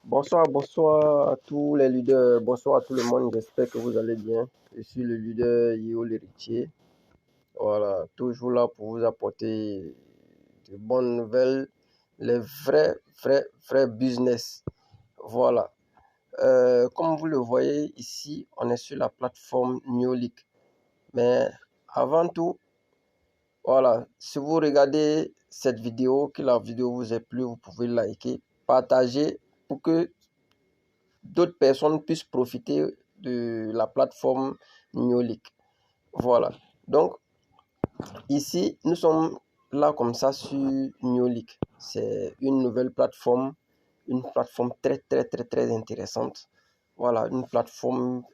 Bonsoir, bonsoir à tous les leaders, bonsoir à tout le monde, j'espère que vous allez bien. Je suis le leader Yo l'héritier. Voilà, toujours là pour vous apporter de bonnes nouvelles, les vrais business. Voilà. Comme vous le voyez ici, on est sur la plateforme Neolic. Mais avant tout, voilà, si vous regardez cette vidéo, que la vidéo vous ait plu, vous pouvez liker, partager pour que d'autres personnes puissent profiter de la plateforme Neolic. Voilà. Donc, ici, nous sommes là comme ça sur Neolic. C'est une nouvelle plateforme, une plateforme très intéressante. Voilà, une plateforme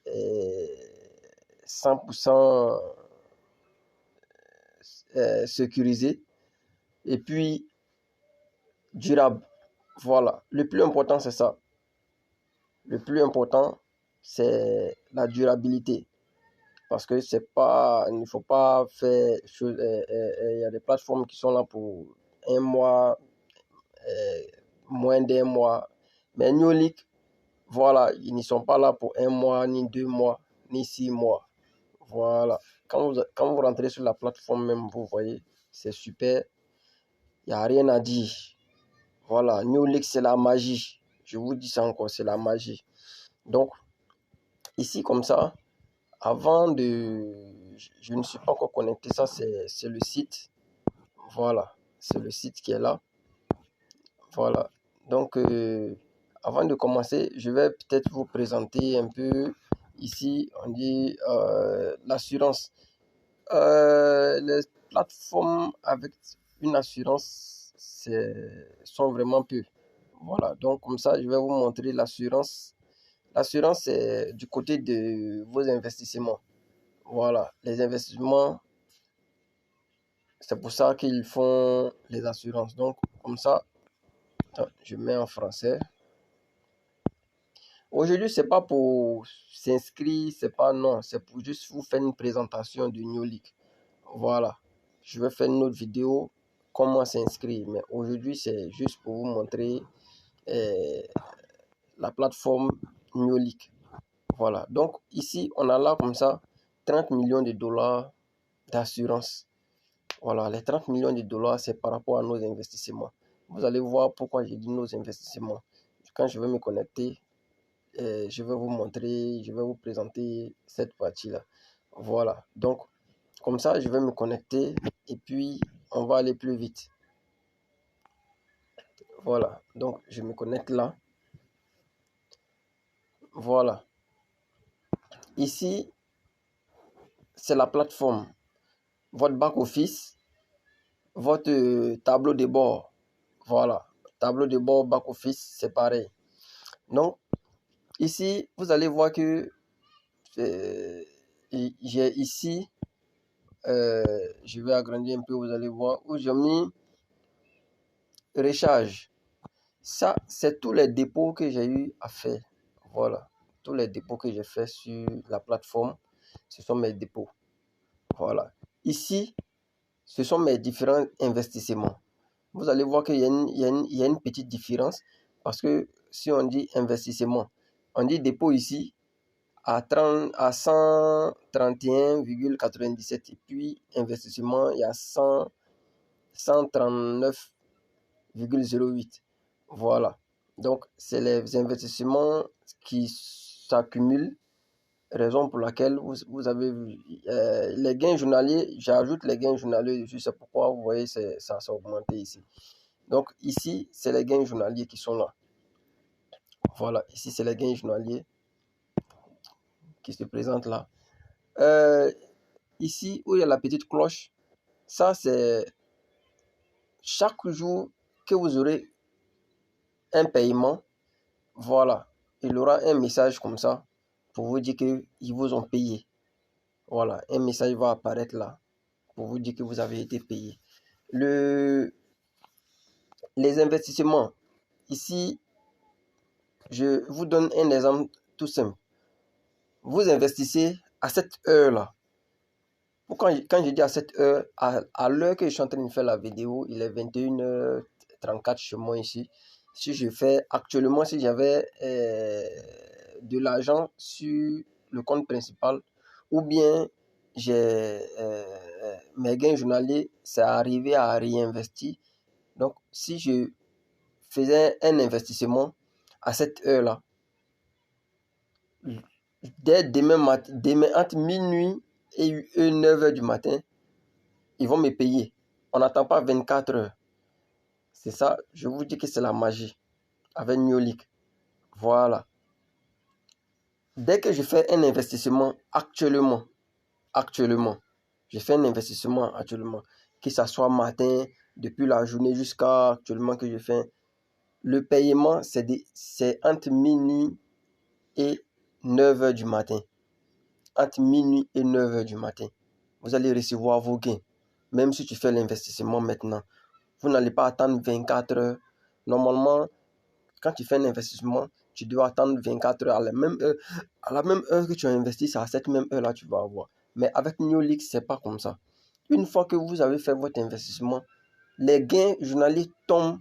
100% sécurisée et puis durable. Voilà. Le plus important, c'est ça. Le plus important, c'est la durabilité. Parce que c'est pas, il ne faut pas faire chose. Il y a des plateformes qui sont là pour un mois, euh, moins d'un mois. Mais Neolic, voilà, ils ne sont pas là pour un mois, ni 2 mois, ni 6 mois. Voilà. Quand vous rentrez sur la plateforme même, vous voyez, c'est super. Il n'y a rien à dire. Voilà, Neolic, c'est la magie. Je vous dis ça encore, c'est la magie. Donc, ici, comme ça, avant de... Je ne suis pas encore connecté, ça c'est le site. Voilà, c'est le site qui est là. Voilà. Donc, avant de commencer, je vais peut-être vous présenter un peu. Ici, on dit l'assurance. Les plateformes avec une assurance sont vraiment peu. Voilà, donc comme ça, je vais vous montrer l'assurance. L'assurance, c'est du côté de vos investissements. Voilà, les investissements, c'est pour ça qu'ils font les assurances. Donc, comme ça, attends, je mets en français. Aujourd'hui, c'est pas pour s'inscrire, c'est pas non, c'est pour juste vous faire une présentation du New League. Voilà, je vais faire une autre vidéo, comment s'inscrire. Mais aujourd'hui, c'est juste pour vous montrer euh, la plateforme New League. Voilà, donc ici, on a là comme ça 30 millions de dollars d'assurance. Voilà, les 30 millions de dollars, c'est par rapport à nos investissements. Vous allez voir pourquoi j'ai dit nos investissements. Quand je vais me connecter, je vais vous montrer, je vais vous présenter cette partie-là. Voilà, donc comme ça, je vais me connecter et puis on va aller plus vite. Voilà, donc je me connecte là. Voilà, ici, c'est la plateforme. Votre back-office, votre tableau de bord. Voilà, tableau de bord, back-office, c'est pareil. Donc, ici, vous allez voir que j'ai ici, je vais agrandir un peu, vous allez voir, où j'ai mis recharge. Ça, c'est tous les dépôts que j'ai eu à faire. Voilà, tous les dépôts que j'ai fait sur la plateforme, ce sont mes dépôts. Voilà. Ici, ce sont mes différents investissements. Vous allez voir qu'il y a une petite différence parce que si on dit investissement, on dit dépôt ici à 131,97 et puis investissement, il y a 139,08. Voilà. Donc, c'est les investissements qui s'accumulent, raison pour laquelle vous avez vu les gains journaliers, j'ajoute les gains journaliers dessus, c'est pourquoi vous voyez ça a augmenté ici. Donc, ici, c'est les gains journaliers qui sont là. Voilà, ici, c'est les gains journaliers qui se présentent là. Ici, où il y a la petite cloche, ça, c'est chaque jour que vous aurez un paiement, voilà, il y aura un message comme ça pour vous dire qu'ils vous ont payé. Voilà, un message va apparaître là pour vous dire que vous avez été payé. Les investissements, ici, je vous donne un exemple tout simple. Vous investissez à cette heure-là. Quand je dis à cette heure, à l'heure que je suis en train de faire la vidéo, il est 21h34 chez moi ici. si je fais actuellement, si j'avais de l'argent sur le compte principal, ou bien j'ai mes gains journaliers, c'est arrivé à réinvestir. Donc, si je faisais un investissement à cette heure-là, dès demain entre minuit et 9 heures du matin, ils vont me payer. On n'attend pas 24 heures. C'est ça, je vous dis que c'est la magie avec Neolic. Voilà. Dès que je fais un investissement actuellement, je fais un investissement actuellement, que ce soit matin, depuis la journée jusqu'à actuellement que je fais, le paiement, c'est entre minuit et 9 heures du matin. Entre minuit et 9 heures du matin, vous allez recevoir vos gains. Même si tu fais l'investissement maintenant, vous n'allez pas attendre 24 heures. Normalement, quand tu fais un investissement, tu dois attendre 24 heures à la même heure. À la même heure que tu as investi, c'est à cette même heure-là que tu vas avoir. Mais avec Neolix, ce n'est pas comme ça. Une fois que vous avez fait votre investissement, les gains journaliers tombent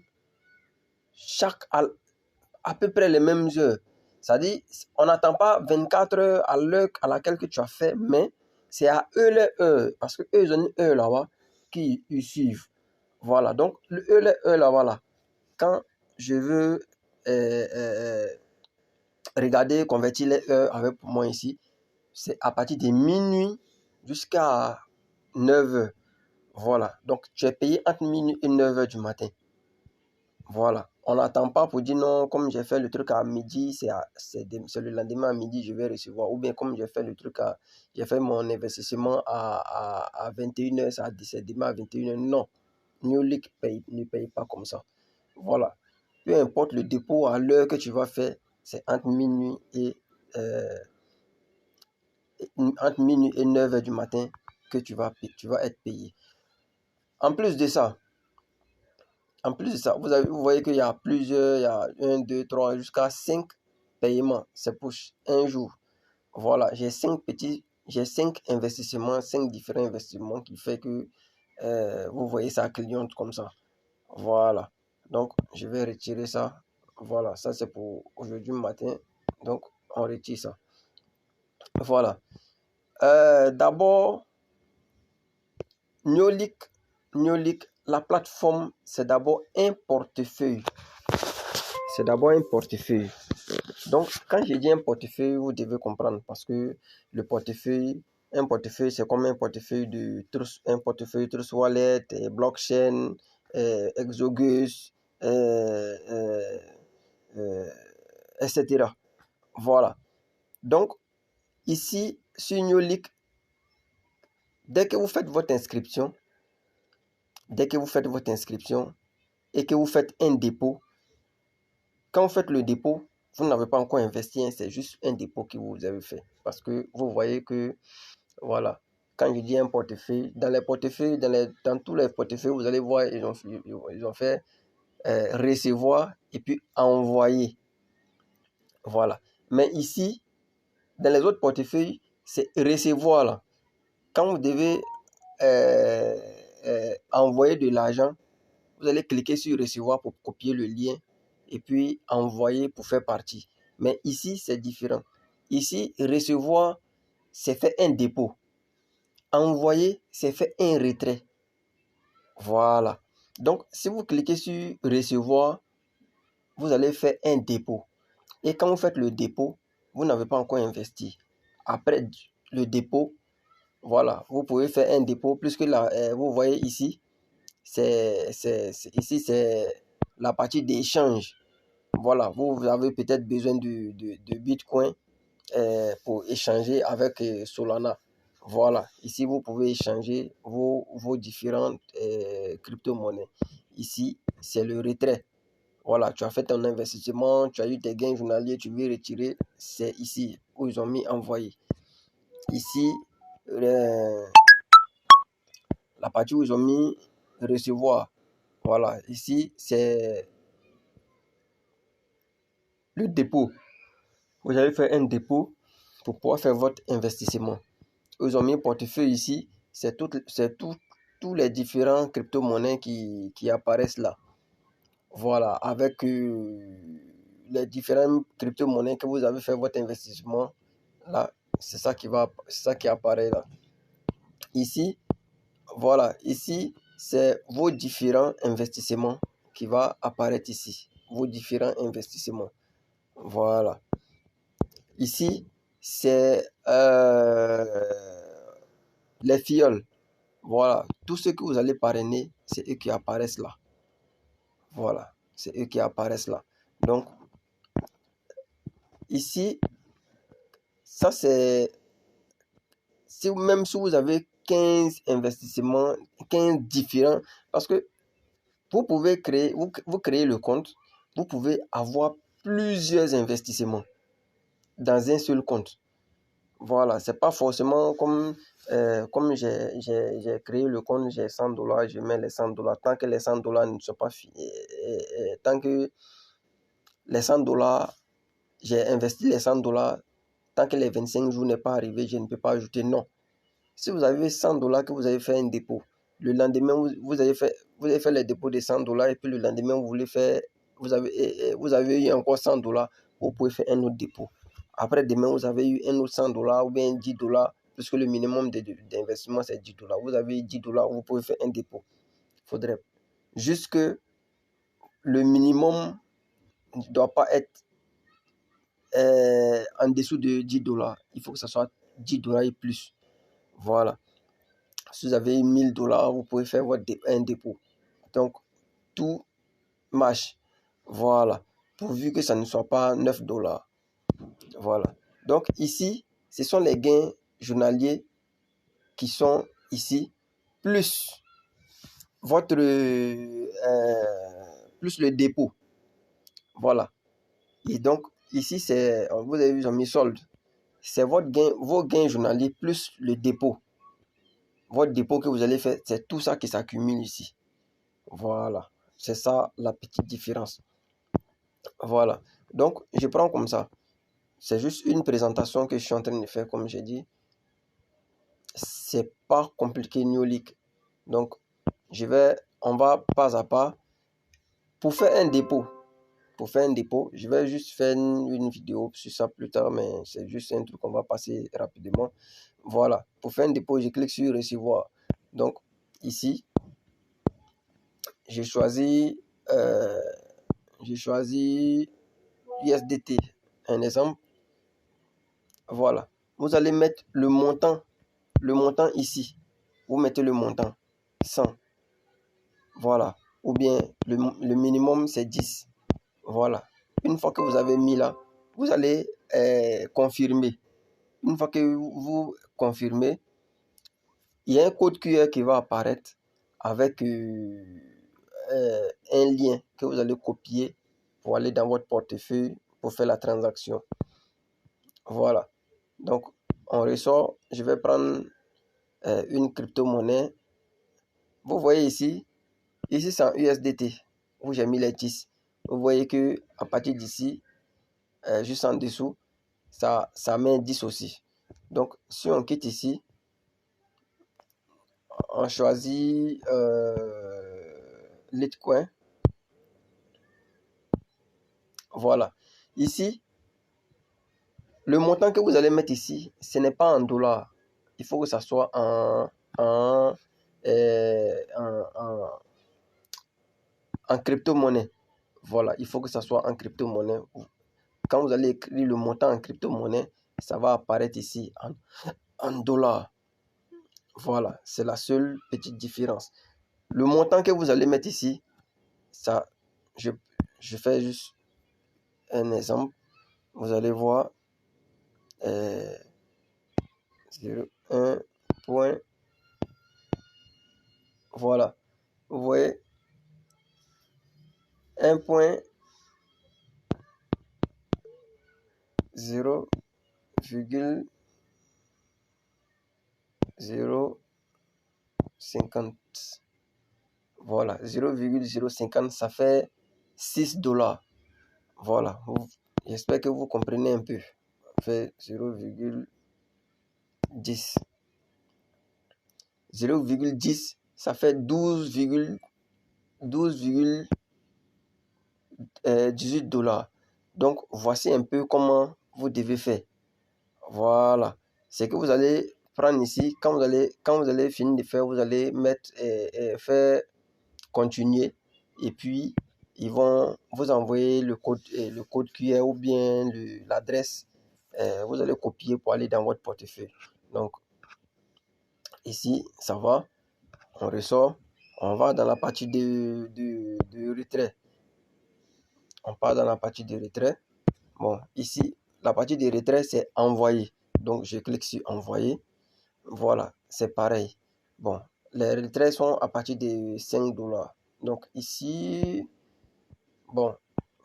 à peu près les mêmes heures. C'est-à-dire, on n'attend pas 24 heures à l'heure à laquelle que tu as fait, mais c'est à eux les heures. Parce que eux, ils ont une heure là-bas qui ils suivent. Voilà, donc eux les heures là-bas, là, quand je veux regarder, convertir les heures avec moi ici, c'est à partir de minuit jusqu'à 9 heures. Voilà, donc tu es payé entre minuit et 9 heures du matin. Voilà, on n'attend pas pour dire non, comme j'ai fait le truc à midi, c'est le lendemain à midi, je vais recevoir. Ou bien comme j'ai fait mon investissement à 21 heures, c'est demain à 21 heures. Non, Neolic ne paye pas comme ça. Voilà, peu importe le dépôt à l'heure que tu vas faire, c'est entre minuit et 9 heures du matin que tu vas être payé. En plus de ça, vous voyez qu'il y a plusieurs, il y a 1, 2, 3, jusqu'à 5 paiements. C'est pour un jour. Voilà, j'ai 5 investissements, 5 différents investissements qui fait que vous voyez ça clignote comme ça. Voilà, donc je vais retirer ça. Voilà, ça c'est pour aujourd'hui matin. Donc on retire ça. Voilà. D'abord, Neolic, la plateforme, c'est d'abord un portefeuille. C'est d'abord un portefeuille. Donc, quand je dis un portefeuille, vous devez comprendre parce que un portefeuille, c'est comme un portefeuille Trust Wallet, blockchain, Exodus, etc. Voilà. Donc, ici, sur Neolic, dès que vous faites votre inscription et que vous faites un dépôt, quand vous faites le dépôt, vous n'avez pas encore investi, hein, c'est juste un dépôt que vous avez fait. Parce que vous voyez que, voilà, quand je dis un portefeuille, dans tous les portefeuilles, vous allez voir, ils ont fait recevoir et puis envoyer. Voilà. Mais ici, dans les autres portefeuilles, c'est recevoir là. Quand vous devez envoyer de l'argent, vous allez cliquer sur recevoir pour copier le lien et puis envoyer pour faire partie. Mais ici, c'est différent. Ici, recevoir, c'est fait un dépôt. Envoyer, c'est fait un retrait. Voilà. Donc, si vous cliquez sur recevoir, vous allez faire un dépôt. Et quand vous faites le dépôt, vous n'avez pas encore investi. Après le dépôt, voilà, vous pouvez faire un dépôt. Plus que là, vous voyez ici, ici, c'est la partie d'échange. Voilà, vous avez peut-être besoin de Bitcoin pour échanger avec Solana. Voilà, ici, vous pouvez échanger vos différentes crypto-monnaies. Ici, c'est le retrait. Voilà, tu as fait ton investissement, tu as eu tes gains journaliers, tu veux retirer. C'est ici où ils ont mis envoyer. Ici, la partie où ils ont mis recevoir. Voilà, ici, c'est le dépôt. Vous avez fait un dépôt pour pouvoir faire votre investissement. Ils ont mis un portefeuille ici. C'est tous les différents crypto-monnaies qui apparaissent là. Voilà, avec les différentes crypto-monnaies que vous avez fait votre investissement, là, c'est ça qui apparaît là. Ici, voilà, ici, c'est vos différents investissements qui va apparaître ici. Vos différents investissements. Voilà. Ici, c'est les filleuls. Voilà. Tout ce que vous allez parrainer, c'est eux qui apparaissent là. Voilà. C'est eux qui apparaissent là. Donc, ici, ça c'est... Même si vous avez 15 investissements, 15 différents, parce que vous pouvez créer, vous créez le compte, vous pouvez avoir plusieurs investissements dans un seul compte. Voilà, c'est pas forcément comme j'ai créé le compte, j'ai 100 $, je mets les 100 $. Tant que les 100 $ ne sont pas finis, tant que les 100 $, j'ai investi les 100 $, tant que les 25 jours n'est pas arrivé, je ne peux pas ajouter non. Si vous avez 100 $ que vous avez fait un dépôt, le lendemain, vous avez fait les dépôts de 100 $ et puis le lendemain, vous avez eu encore 100 $, vous pouvez faire un autre dépôt. Après, demain, vous avez eu un autre 100 $ ou bien 10 $, puisque le minimum d'investissement, c'est 10 $. Vous avez eu 10 $, vous pouvez faire un dépôt. Il faudrait juste que le minimum ne doit pas être en dessous de 10 $. Il faut que ce soit 10 $ et plus. Voilà. Si vous avez 1000 $, vous pouvez faire un dépôt. Donc, tout marche. Voilà. Pourvu que ça ne soit pas 9 $. Voilà. Donc, ici, ce sont les gains journaliers qui sont ici, plus votre plus le dépôt. Voilà. Et donc, ici, vous avez vu, ils ont mis solde. C'est vos gains journaliers plus le dépôt. Votre dépôt que vous allez faire, c'est tout ça qui s'accumule ici. Voilà. C'est ça la petite différence. Voilà. Donc, je prends comme ça. C'est juste une présentation que je suis en train de faire, comme j'ai dit. C'est pas compliqué, Neolink. Donc, on va pas à pas. Pour faire un dépôt, je vais juste faire une vidéo sur ça plus tard, mais c'est juste un truc qu'on va passer rapidement. Voilà. Pour faire un dépôt, je clique sur recevoir. Donc, ici, j'ai choisi USDT. Un exemple. Voilà. Vous allez mettre le montant ici. Vous mettez le montant 100. Voilà. Ou bien le minimum c'est 10. Voilà. Une fois que vous avez mis là, vous allez confirmer. Une fois que vous confirmez, il y a un code QR qui va apparaître avec un lien que vous allez copier pour aller dans votre portefeuille pour faire la transaction. Voilà. Donc, on ressort. Je vais prendre une crypto-monnaie. Vous voyez ici c'est en USDT où j'ai mis les 10. Vous voyez que à partir d'ici, juste en dessous, ça met 10 aussi. Donc, si on quitte ici, on choisit Litecoin. Voilà. Ici, le montant que vous allez mettre ici, ce n'est pas en dollars. Il faut que ça soit en crypto-monnaie. Voilà, il faut que ça soit en crypto-monnaie. Quand vous allez écrire le montant en crypto-monnaie, ça va apparaître ici en dollars. Voilà, c'est la seule petite différence. Le montant que vous allez mettre ici, ça, je fais juste un exemple. Vous allez voir 0,1 point. Voilà. Vous voyez 1,0,050. Voilà, 0,050, ça fait 6 $. Voilà, j'espère que vous comprenez un peu. Ça fait 0,10. 0,10, ça fait 12,12 $18. Donc, voici un peu comment vous devez faire. Voilà. C'est que vous allez prendre ici, quand vous allez finir de faire, vous allez mettre, faire continuer. Et puis, ils vont vous envoyer le code QR ou bien l'adresse. Vous allez copier pour aller dans votre portefeuille. Donc, ici, ça va. On ressort. On va dans la partie de retrait. On part dans la partie de retrait. Bon, ici, la partie de retrait, c'est envoyer. Donc, je clique sur envoyer. Voilà, c'est pareil. Bon, les retraits sont à partir de $5. Donc, ici, bon,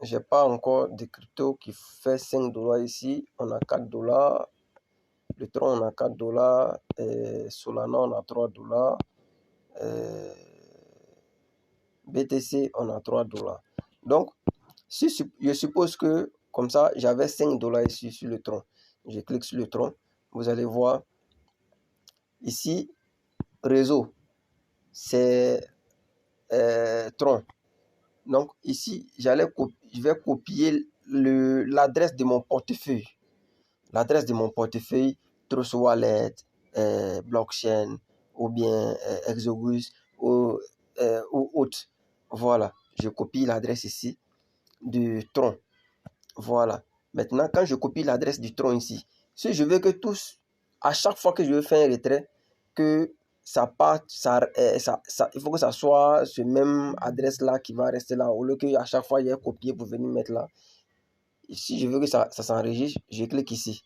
j'ai pas encore de crypto qui fait $5 ici. On a $4. Le Tron, on a $4. Solana, on a $3. BTC, on a $3. Donc, si je suppose que comme ça, j'avais $5 ici sur le tronc. Je clique sur le tronc. Vous allez voir ici, réseau, c'est tronc. Donc ici, je vais copier l'adresse de mon portefeuille. L'adresse de mon portefeuille, Trust Wallet, Blockchain, ou bien Exodus, ou autre. Voilà, je copie l'adresse ici du tronc. Voilà. Maintenant, quand je copie l'adresse du tronc ici, si je veux que tous, à chaque fois que je veux faire un retrait, que ça parte, il faut que ça soit ce même adresse-là qui va rester là, au lieu qu'à chaque fois, il y ait copié pour venir mettre là. Et si je veux que ça s'enregistre, je clique ici.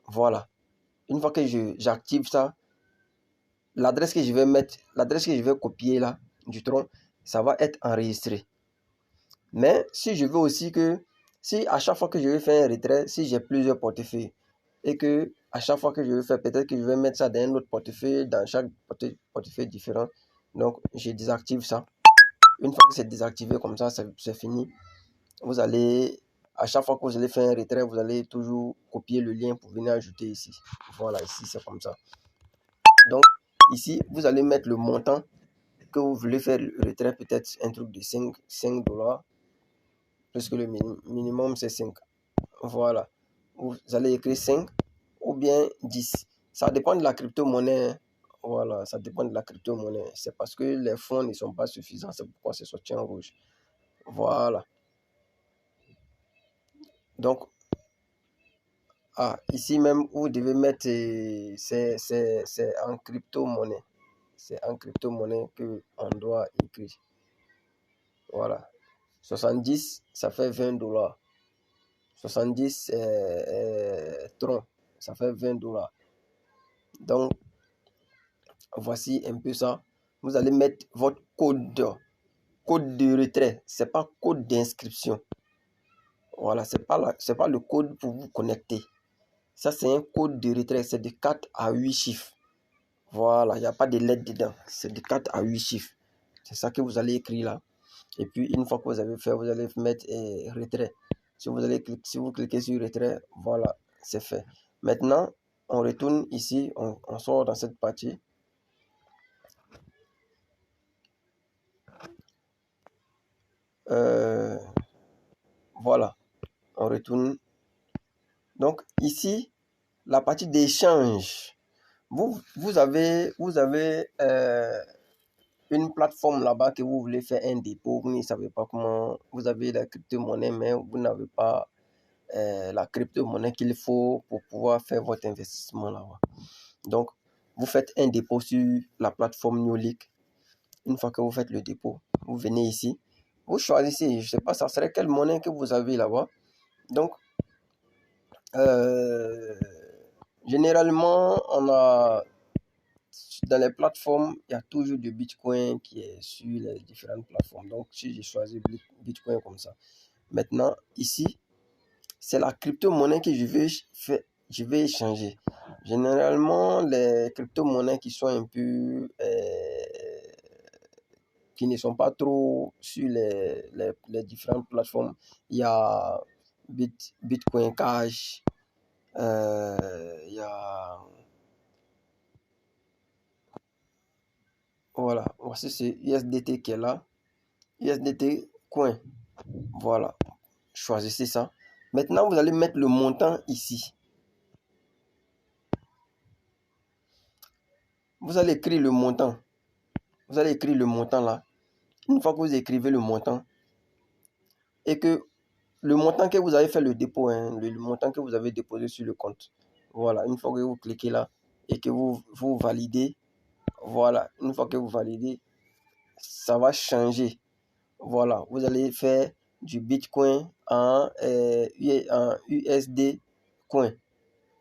Voilà. Une fois que j'active ça, l'adresse que je vais mettre, l'adresse que je vais copier là, du tronc, ça va être enregistré. Mais si je veux aussi que, si à chaque fois que je vais faire un retrait, si j'ai plusieurs portefeuilles, et que à chaque fois que je vais faire, peut-être que je vais mettre ça dans un autre portefeuille, dans chaque portefeuille différent, donc je désactive ça. Une fois que c'est désactivé comme ça, c'est fini. Vous allez, à chaque fois que vous allez faire un retrait, vous allez toujours copier le lien pour venir ajouter ici. Voilà, ici c'est comme ça. Donc ici, vous allez mettre le montant que vous voulez faire le retrait, peut-être un truc de $5. Puisque le minimum c'est 5. Voilà. Vous allez écrire 5 ou bien 10. Ça dépend de la crypto-monnaie. Voilà, ça dépend de la crypto-monnaie. C'est parce que les fonds ne sont pas suffisants. C'est pourquoi c'est sorti en rouge. Voilà. Donc, ici même, vous devez mettre, c'est en crypto-monnaie. C'est en crypto-monnaie qu'on doit écrire. Voilà. 70, ça fait $20. 70 troncs, ça fait $20. Donc, voici un peu ça. Vous allez mettre votre code de retrait. C'est pas code d'inscription. Voilà, c'est pas le code pour vous connecter. Ça, c'est un code de retrait. C'est de 4 à 8 chiffres. Voilà, il n'y a pas de lettres dedans. C'est de 4 à 8 chiffres. C'est ça que vous allez écrire là. Et puis, une fois que vous avez fait, vous allez mettre retrait. Si vous cliquez sur retrait, voilà, c'est fait. Maintenant, on retourne ici, on sort dans cette partie. Voilà, on retourne. Donc ici, la partie d'échange. Vous avez une plateforme là-bas que vous voulez faire un dépôt. Vous ne savez pas comment. Vous avez la crypto-monnaie, mais vous n'avez pas la crypto-monnaie qu'il faut pour pouvoir faire votre investissement là-bas. Donc, vous faites un dépôt sur la plateforme Neolink. Une fois que vous faites le dépôt, vous venez ici. Vous choisissez, je ne sais pas, ça serait quelle monnaie que vous avez là-bas. Donc, généralement, dans les plateformes, il y a toujours du Bitcoin qui est sur les différentes plateformes. Donc, si j'ai choisi Bitcoin comme ça. Maintenant, ici, c'est la crypto-monnaie que je vais échanger. Généralement, les crypto-monnaies qui sont un peu qui ne sont pas trop sur les différentes plateformes. Il y a Bitcoin Cash, il y a... Voilà, voici c'est USDT qui est là. USDT Coin. Voilà, choisissez ça. Maintenant, vous allez mettre le montant ici. Vous allez écrire le montant. Vous allez écrire le montant là. Une fois que vous écrivez le montant et que le montant que vous avez fait le dépôt, hein, le montant que vous avez déposé sur le compte. Voilà, une fois que vous cliquez là et que vous validez, voilà, une fois que vous validez, ça va changer. Voilà, vous allez faire du Bitcoin en USD coin.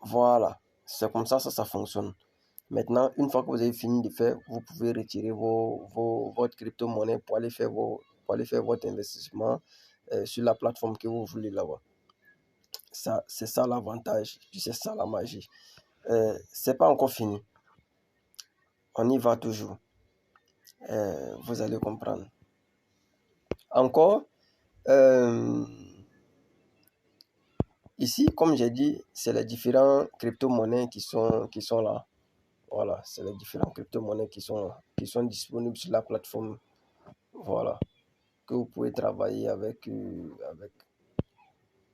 Voilà, c'est comme ça fonctionne. Maintenant, une fois que vous avez fini de faire, vous pouvez retirer votre crypto-monnaie pour aller faire votre investissement sur la plateforme que vous voulez là-bas. Ça, c'est ça l'avantage, c'est ça la magie. C'est pas encore fini. On y va toujours. Vous allez comprendre. Encore, ici, comme j'ai dit, c'est les différents crypto-monnaies qui sont là. Voilà, c'est les différents crypto-monnaies qui sont disponibles sur la plateforme. Voilà, que vous pouvez travailler avec.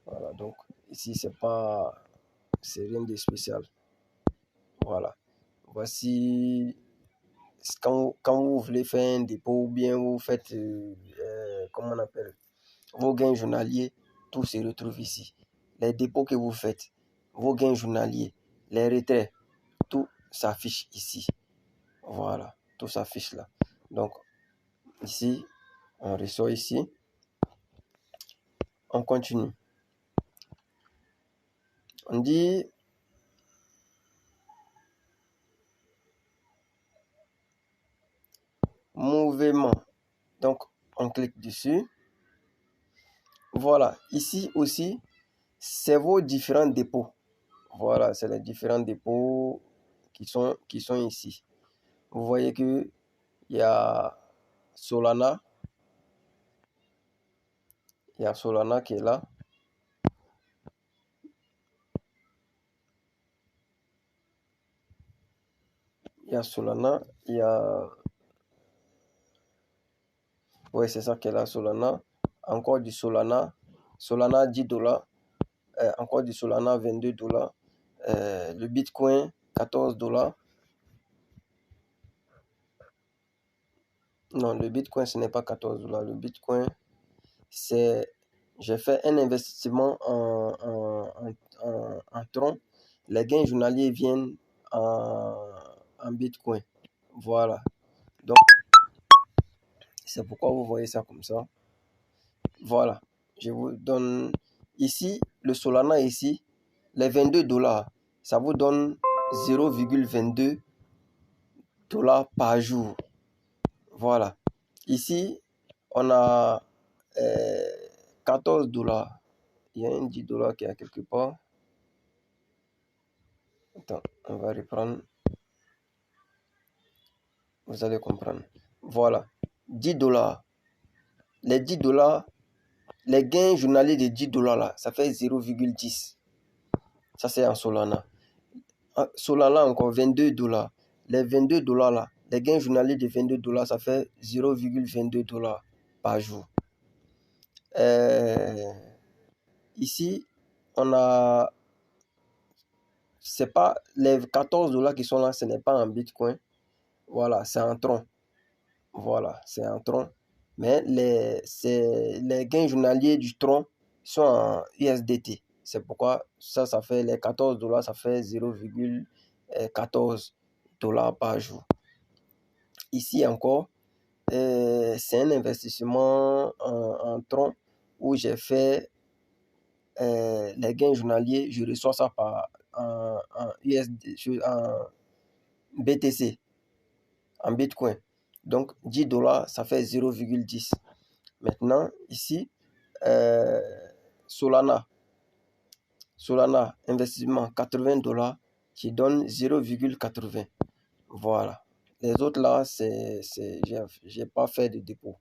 Voilà, donc ici, c'est rien de spécial. Voilà. Voici quand vous voulez faire un dépôt ou bien vous faites, comment on appelle, vos gains journaliers, tout se retrouve ici. Les dépôts que vous faites, vos gains journaliers, les retraits, tout s'affiche ici. Voilà, tout s'affiche là. Donc, ici, on ressort ici. On continue. On dit mouvement. Donc, on clique dessus. Voilà, ici aussi, c'est vos différents dépôts. Voilà, c'est les différents dépôts qui sont ici. Vous voyez que il y a Solana. Il y a Solana qui est là. Il y a Solana. Il y a... Oui, c'est ça qui est là, Solana. Encore du Solana. Solana 10 $. Encore du Solana 22 $. Le Bitcoin 14 $. Non, le Bitcoin, ce n'est pas 14 $. Le Bitcoin, c'est... J'ai fait un investissement en Tron. Les gains journaliers viennent en Bitcoin. Voilà. Donc, c'est pourquoi vous voyez ça comme ça. Voilà. Je vous donne ici, le Solana ici, les 22 $, ça vous donne 0,22 $ par jour. Voilà. Ici, on a 14 $. Il y a un 10 $ qui est quelque part. Attends, on va reprendre. Vous allez comprendre. Voilà. 10 $. Les 10 $, les gains journaliers de 10 $ là, ça fait 0,10. Ça, c'est en Solana. Solana encore 22 $. Les 22 $ là, les gains journaliers de 22 $, ça fait 0,22 $ par jour. Ici, on a... C'est pas les 14 $ qui sont là, ce n'est pas en Bitcoin. Voilà, c'est en Tron. Voilà, c'est en Tron. Mais les gains journaliers du Tron sont en USDT. C'est pourquoi ça fait les 14 $, ça fait 0,14 $ par jour. Ici encore, c'est un investissement en Tron où j'ai fait les gains journaliers. Je reçois ça en USD, en BTC, en Bitcoin. Donc 10 $, ça fait 0,10. Maintenant, ici, Solana, investissement 80 $ qui donne 0,80. Voilà. Les autres là, j'ai pas fait de dépôt.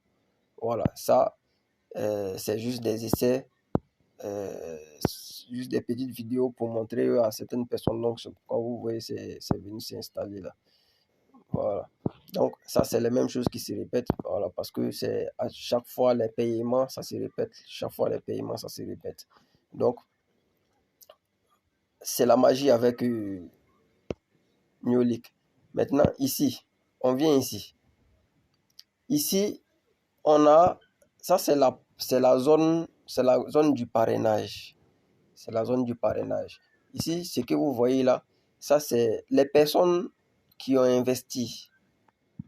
Voilà, ça, c'est juste des essais, juste des petites vidéos pour montrer à certaines personnes. Donc, c'est pourquoi vous voyez, c'est venu s'installer là. Voilà. Donc, ça, c'est les mêmes choses qui se répètent. Voilà, parce que c'est à chaque fois les paiements, ça se répète. Chaque fois les paiements, ça se répète. Donc, c'est la magie avec Neolic. Maintenant, ici, on vient ici. Ici, on a, ça c'est la zone du parrainage. C'est la zone du parrainage. Ici, ce que vous voyez là, ça c'est les personnes qui ont investi.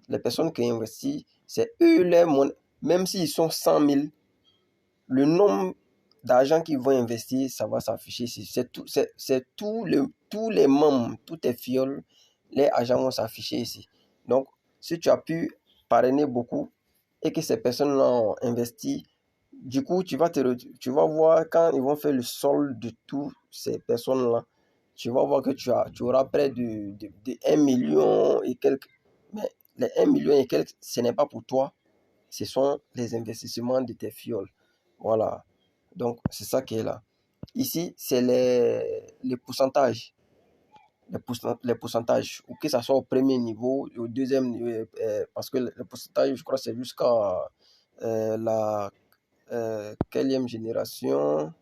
Les personnes qui ont investi, c'est eux les même s'ils sont 100 000, le nombre d'argent qu'ils vont investir, ça va s'afficher ici. C'est tous les membres, tous tes fioles, les agents vont s'afficher ici. Donc, si tu as pu parrainer beaucoup et que ces personnes-là ont investi, du coup, tu vas voir quand ils vont faire le solde de toutes ces personnes-là, tu vas voir que tu auras près de 1 million et quelques. Mais les 1 million et quelques, ce n'est pas pour toi, ce sont les investissements de tes fioles. Voilà. Donc, c'est ça qui est là. Ici, c'est les pourcentages. Les pourcentages, ou que ce soit au premier niveau, au deuxième niveau, parce que le pourcentage, je crois, c'est jusqu'à la quatrième génération,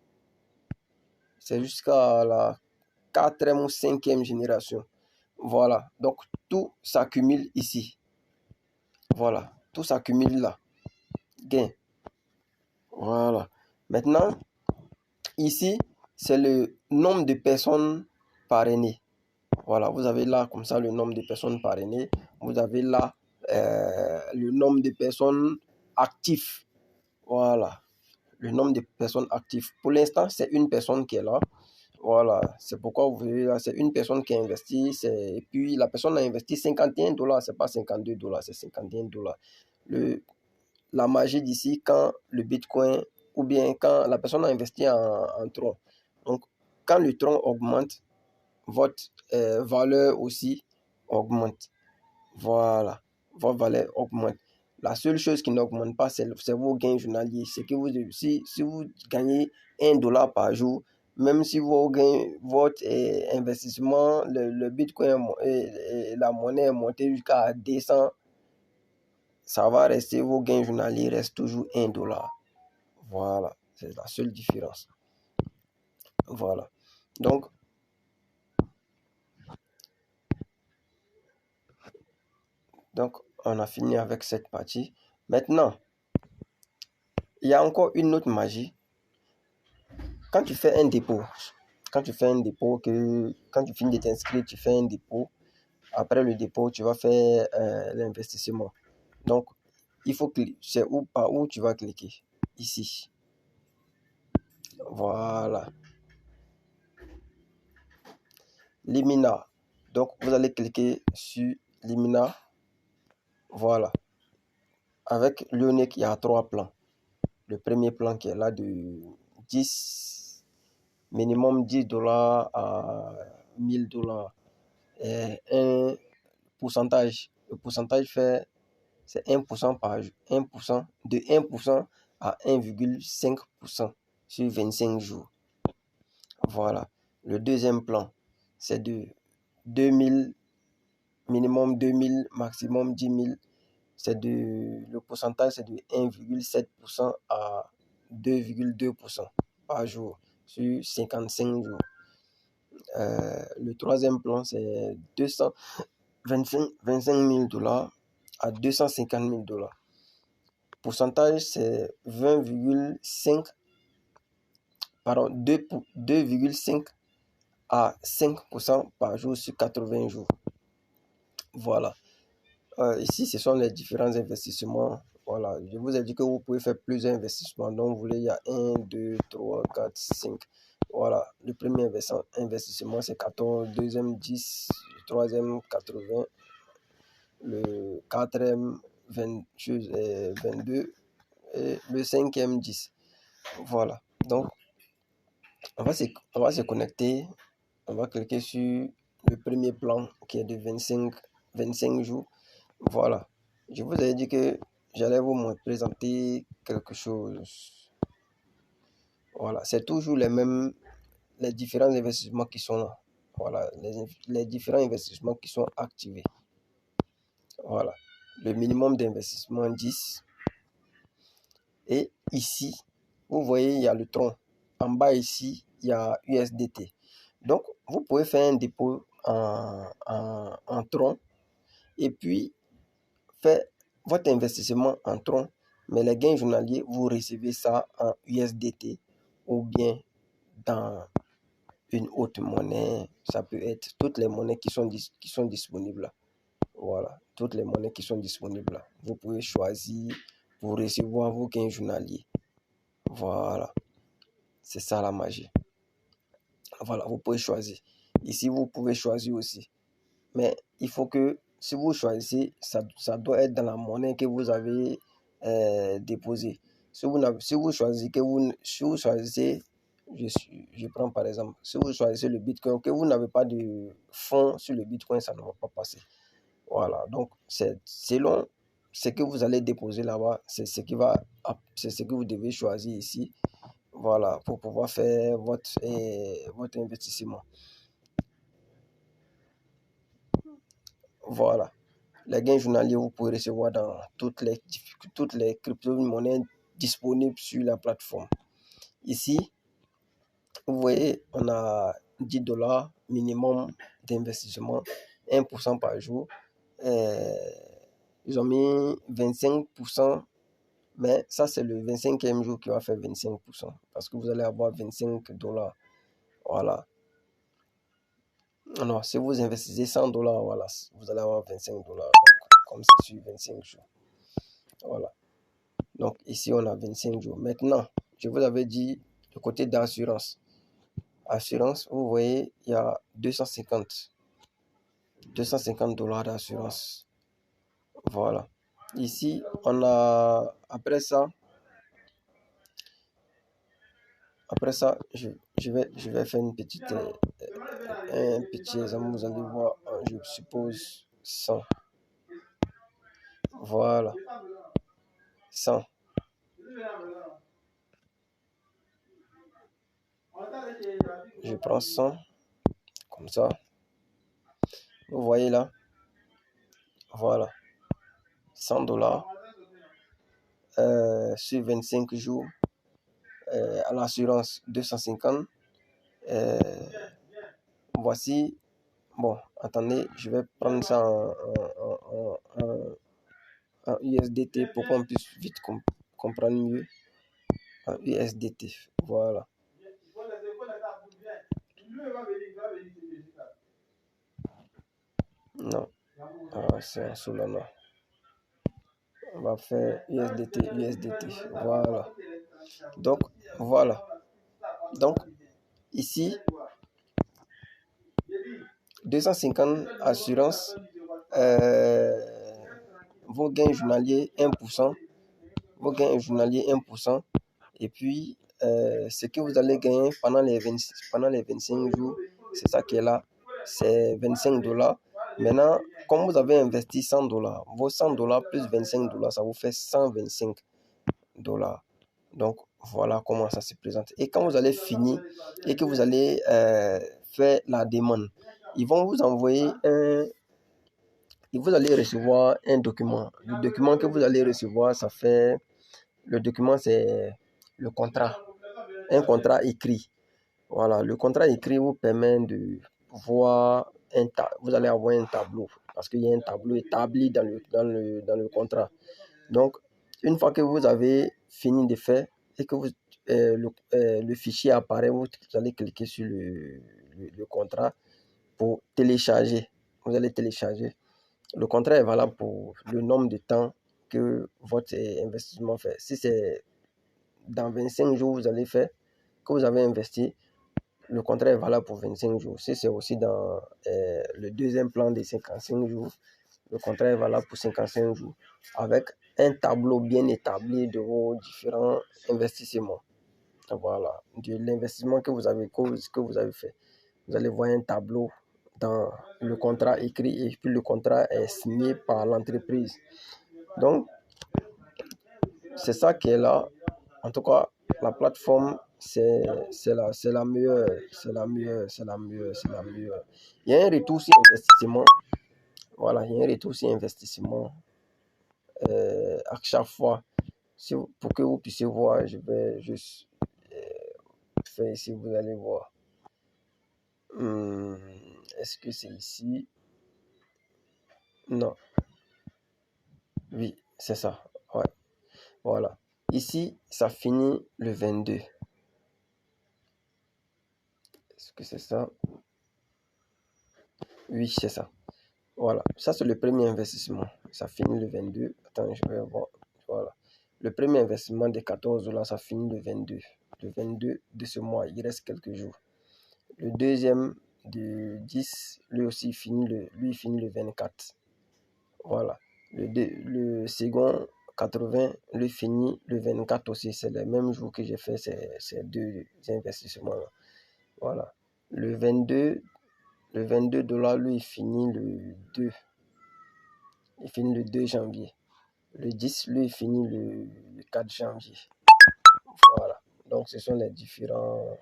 c'est jusqu'à la quatrième ou cinquième génération. Voilà, donc tout s'accumule ici. Voilà, tout s'accumule là. Gain. Voilà. Maintenant, ici, c'est le nombre de personnes parrainées. Voilà, vous avez là comme ça le nombre de personnes parrainées. Vous avez là le nombre de personnes actives. Voilà, le nombre de personnes actives. Pour l'instant, c'est une personne qui est là. Voilà, c'est pourquoi vous voyez là, c'est une personne qui a investi. Et puis la personne a investi 51 $, c'est pas 52 $, c'est 51 $. La magie d'ici, quand le Bitcoin, ou bien quand la personne a investi en Tron. Donc, quand le Tron augmente, votre valeur aussi augmente. Voilà, votre valeur augmente. La seule chose qui n'augmente pas, c'est vos gains journaliers. C'est que si vous gagnez 1 $ par jour, même si vos gains, votre investissement, le Bitcoin et la monnaie est montée jusqu'à 200, ça va rester, vos gains journaliers restent toujours 1 $. Voilà, c'est la seule différence. Voilà. Donc, on a fini avec cette partie. Maintenant, il y a encore une autre magie. Quand tu fais un dépôt, quand tu finis de t'inscrire, tu fais un dépôt. Après le dépôt, tu vas faire l'investissement. Donc, il faut cliquer. C'est par où tu vas cliquer. Ici. Voilà. Limina. Donc, vous allez cliquer sur Limina. Voilà. Avec l'UNIC, il y a 3 plans. Le premier plan qui est là de 10, minimum 10 $ à 1000 $. Et un pourcentage. Le pourcentage c'est 1% par jour. 1%, de 1% à 1,5% sur 25 jours. Voilà. Le deuxième plan, c'est de 2000, minimum 2000, maximum 10 000. Le pourcentage, c'est de 1,7% à 2,2% par jour sur 55 jours. Le troisième plan, c'est 25 000 $ à 250 000 $. Pourcentage, c'est 2,5 à 5% par jour sur 80 jours. Voilà. Ici, ce sont les différents investissements. Voilà. Je vous ai dit que vous pouvez faire plusieurs investissements. Donc, vous voulez, il y a 1, 2, 3, 4, 5. Voilà. Le premier investissement, c'est 14. Le deuxième, 10. Le troisième, 80. Le quatrième, 22. Et le cinquième, 10. Voilà. Donc, on va se connecter. On va cliquer sur le premier plan qui est de 25 jours. Voilà. Je vous ai dit que j'allais vous présenter quelque chose. Voilà. C'est toujours les différents investissements qui sont là. Voilà. Les différents investissements qui sont activés. Voilà. le minimum d'investissement 10. Et ici, vous voyez, il y a le tronc. En bas ici, il y a USDT. Donc, vous pouvez faire un dépôt en tronc et puis faire votre investissement en tronc, mais les gains journaliers, vous recevez ça en USDT ou bien dans une autre monnaie. Ça peut être toutes les monnaies qui sont disponibles. Voilà, toutes les monnaies qui sont disponibles. Vous pouvez choisir pour recevoir vos gains journaliers. Voilà, c'est ça la magie. Voilà, vous pouvez choisir. Ici, vous pouvez choisir aussi. Mais il faut que, si vous choisissez, ça doit être dans la monnaie que vous avez déposée. Si vous choisissez, je prends par exemple, si vous choisissez le Bitcoin, que vous n'avez pas de fonds sur le Bitcoin, ça ne va pas passer. Voilà, donc c'est selon ce que vous allez déposer là-bas, c'est ce que vous devez choisir ici. Voilà, pour pouvoir faire votre investissement. Voilà. Les gains journaliers, vous pouvez recevoir dans toutes les crypto-monnaies disponibles sur la plateforme. Ici, vous voyez, on a 10 $ minimum d'investissement, 1% par jour. Ils ont mis 25%, mais ça, c'est le 25e jour qui va faire 25%, parce que vous allez avoir 25 $. Voilà. Non, si vous investissez 100 $, voilà, vous allez avoir 25 $. Donc, comme c'est sur 25 jours. Voilà. Donc, ici, on a 25 jours. Maintenant, je vous avais dit le côté d'assurance. Assurance, vous voyez, il y a 250 $ d'assurance. Voilà. Ici, on a, après ça, je vais faire un petit exemple. Vous allez voir, je suppose 100. Voilà. 100. Je prends 100, comme ça. Vous voyez là. Voilà. 100 $ sur 25 jours. À l'assurance 250. Voici. Bon, attendez, je vais prendre ça en USDT pour qu'on puisse vite comprendre mieux. En USDT. Voilà. Non. C'est en Solana. On va faire USDT. Voilà. Donc, voilà. Donc, ici, 250 assurance, vos gains journaliers 1%, vos gains journaliers 1%, et puis ce que vous allez gagner pendant les 25 jours, c'est ça qui est là, c'est 25 $. Maintenant, comme vous avez investi 100 $, vos 100 $ plus 25 $, ça vous fait 125 $. Donc, voilà comment ça se présente. Et quand vous allez finir et que vous allez faire la demande, ils vont vous envoyer et vous allez recevoir un document. Le document que vous allez recevoir, le document, c'est le contrat, un contrat écrit. Voilà, le contrat écrit vous permet de voir vous allez avoir un tableau, parce qu'il y a un tableau établi dans le contrat. Donc, une fois que vous avez fini de faire et que le fichier apparaît, vous allez cliquer sur le contrat pour télécharger. Vous allez télécharger. Le contrat est valable pour le nombre de temps que votre investissement fait. Si c'est dans 25 jours, vous allez faire, que vous avez investi, le contrat est valable pour 25 jours. Si c'est aussi dans le deuxième plan de 55 jours, le contrat est valable pour 55 jours, avec un tableau bien établi de vos différents investissements. Voilà, de l'investissement que vous avez fait. Vous allez voir un tableau dans le contrat écrit, et puis le contrat est signé par l'entreprise. Donc, c'est ça qui est là. En tout cas, la plateforme, c'est la meilleure. C'est la meilleure. Il y a un retour sur investissement. Voilà, il y a un retour sur investissement. à chaque fois. Pour que vous puissiez voir, je vais juste faire ici, vous allez voir. Est-ce que c'est ici? Non. Oui, c'est ça. Ouais. Voilà. Ici, ça finit le 22. Est-ce que c'est ça? Oui, c'est ça. Voilà. Ça, c'est le premier investissement. Ça finit le 22. Attends, je vais voir. Voilà. Le premier investissement de 14 $, ça finit le 22. Le 22 de ce mois, il reste quelques jours. Le deuxième de 10, lui aussi finit le 24. Voilà. Le second 80, lui finit le 24 aussi. C'est le même jour que j'ai fait ces deux investissements-là. Voilà. Le 22 $, lui, il finit le 2. Il finit le 2 janvier. Le 10, lui, il finit le 4 janvier. Voilà. Donc, ce sont les différents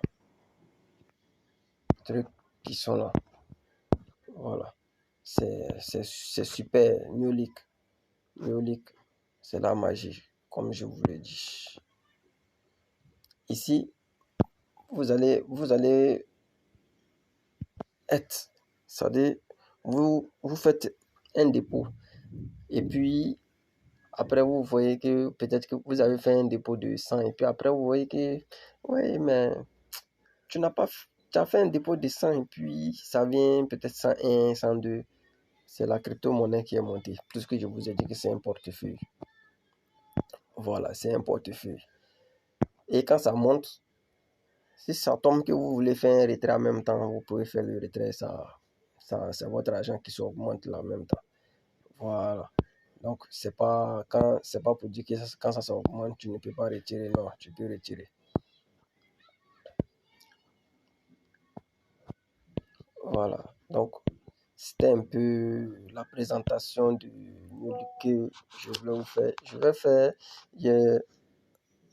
trucs qui sont là. Voilà. C'est super. New League, c'est la magie, comme je vous le dis. Ici, vous allez être, c'est-à-dire, vous faites un dépôt. Et puis, après, vous voyez que peut-être que vous avez fait un dépôt de 100. Et puis après, vous voyez que, oui, mais tu as fait un dépôt de 100 et puis ça vient peut-être 101, 102. C'est la crypto-monnaie qui est montée. Plus que je vous ai dit que c'est un portefeuille. Voilà, c'est un portefeuille. Et quand ça monte, si ça tombe que vous voulez faire un retrait en même temps, vous pouvez faire le retrait. C'est votre argent qui s'augmente là en même temps. Voilà. Donc, c'est pas pour dire que quand ça s'augmente, tu ne peux pas retirer. Non, tu peux retirer. Voilà. Donc, c'était un peu la présentation du que je voulais vous faire. Je vais faire. Il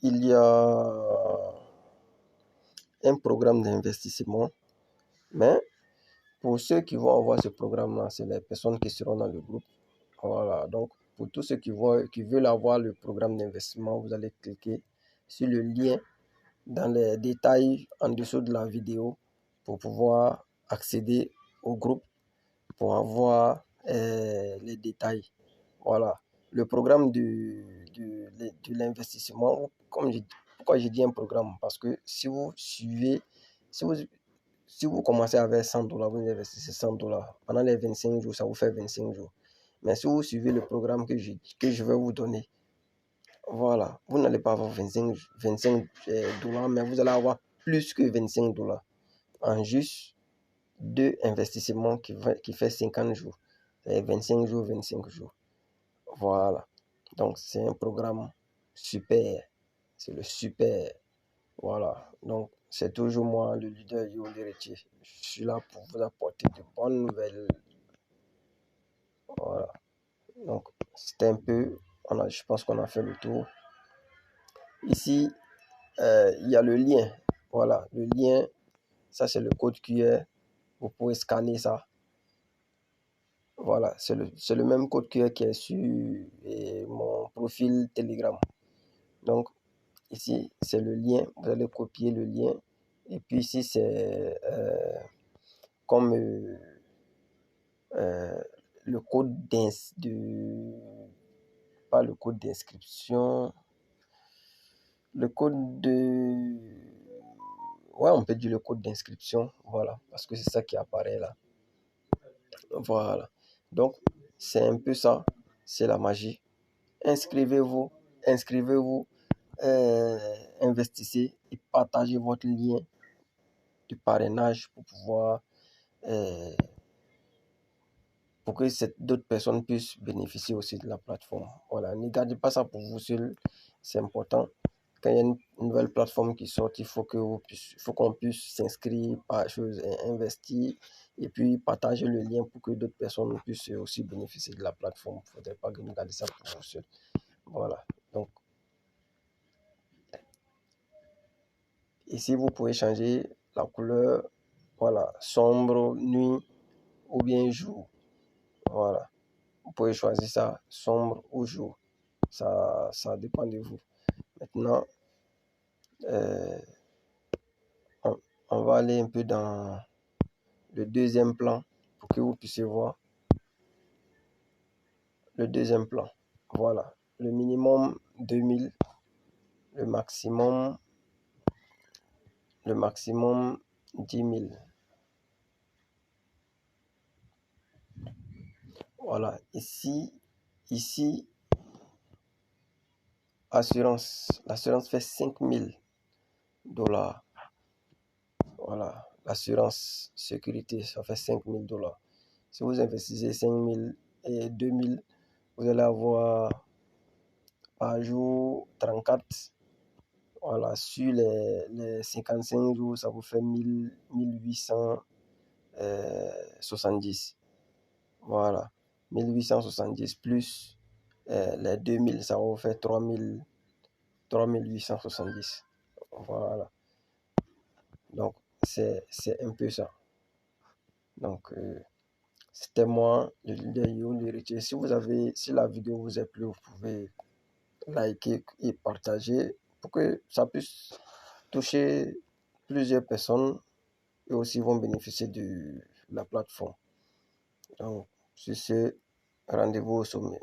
y a un programme d'investissement, mais pour ceux qui vont avoir ce programme-là, c'est les personnes qui seront dans le groupe. Voilà. Donc, pour tous ceux qui veulent avoir le programme d'investissement, vous allez cliquer sur le lien dans les détails en dessous de la vidéo pour pouvoir accéder au groupe, pour avoir les détails. Voilà. Le programme de l'investissement, pourquoi j'ai dit un programme? Parce que si vous suivez, si vous, si vous commencez avec 100 $, vous investissez 100 $. Pendant les 25 jours, ça vous fait 25 jours. Mais si vous suivez le programme que je vais vous donner, voilà, vous n'allez pas avoir 25 $, mais vous allez avoir plus que 25 $ en juste deux investissements qui fait 50 jours. C'est 25 jours, 25 jours. Voilà. Donc, c'est un programme super. C'est le super. Voilà. Donc, c'est toujours moi, le leader Yo Leretier. Je suis là pour vous apporter de bonnes nouvelles. Voilà. Donc, c'était un peu. Je pense qu'on a fait le tour. Ici, il y a le lien. Voilà. Le lien, ça, c'est le code QR. Vous pouvez scanner ça. Voilà. C'est le même code QR qui est sur mon profil Telegram. Donc, ici, c'est le lien. Vous allez copier le lien. Et puis ici, c'est comme le code pas le code d'inscription, le code de... Ouais, on peut dire le code d'inscription. Voilà, parce que c'est ça qui apparaît là. Voilà. Donc, c'est un peu ça. C'est la magie. Inscrivez-vous. Inscrivez-vous. Investissez et partagez votre lien de parrainage pour que d'autres personnes puissent bénéficier aussi de la plateforme. Voilà, ne gardez pas ça pour vous seul, c'est important. Quand il y a une nouvelle plateforme qui sort, il faut qu'on puisse s'inscrire, investir et puis partager le lien pour que d'autres personnes puissent aussi bénéficier de la plateforme. Il ne faudrait pas que vous gardiez ça pour vous seul. Voilà, donc ici vous pouvez changer la couleur, voilà, sombre, nuit ou bien jour. Voilà, vous pouvez choisir ça, sombre ou jour. Ça dépend de vous. Maintenant, on va aller un peu dans le deuxième plan pour que vous puissiez voir le deuxième plan. Voilà, le minimum 2000, le maximum 10 000. Voilà, ici, l'assurance fait 5 000 dollars. Voilà, l'assurance sécurité, ça fait 5 000 dollars. Si vous investissez 5 000 et 2 000, vous allez avoir par jour 34. Voilà, sur les 55 jours, ça vous fait 1870. Voilà, 1870 plus les 2000, ça vous fait 3870. Voilà. Donc, c'est un peu ça. Donc, c'était moi, le leader You, l'héritier. Si la vidéo vous a plu, vous pouvez liker et partager pour que ça puisse toucher plusieurs personnes et aussi vont bénéficier de la plateforme. Donc, sur ce, rendez-vous au sommet.